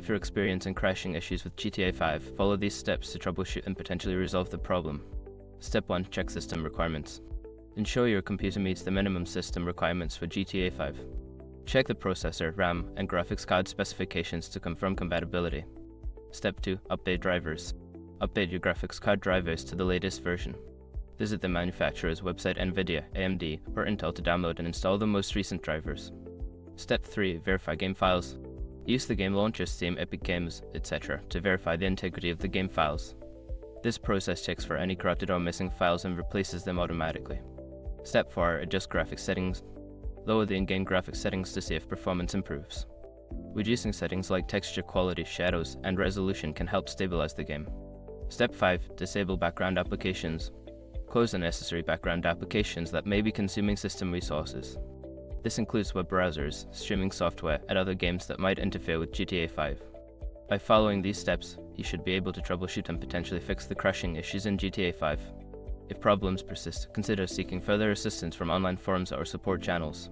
If you're experiencing crashing issues with GTA 5, follow these steps to troubleshoot and potentially resolve the problem. Step 1. Check system requirements. Ensure your computer meets the minimum system requirements for GTA 5. Check the processor, RAM, and graphics card specifications to confirm compatibility. Step 2. Update drivers. Update your graphics card drivers to the latest version. Visit the manufacturer's website, NVIDIA, AMD, or Intel to download and install the most recent drivers. Step 3. Verify game files. Use the game launcher, Steam, Epic Games, etc. to verify the integrity of the game files. This process checks for any corrupted or missing files and replaces them automatically. Step 4. Adjust graphics settings. Lower the in-game graphics settings to see if performance improves. Reducing settings like texture quality, shadows, and resolution can help stabilize the game. Step 5. Disable background applications. Close unnecessary background applications that may be consuming system resources. This includes web browsers, streaming software, and other games that might interfere with GTA 5. By following these steps, you should be able to troubleshoot and potentially fix the crashing issues in GTA 5. If problems persist, consider seeking further assistance from online forums or support channels.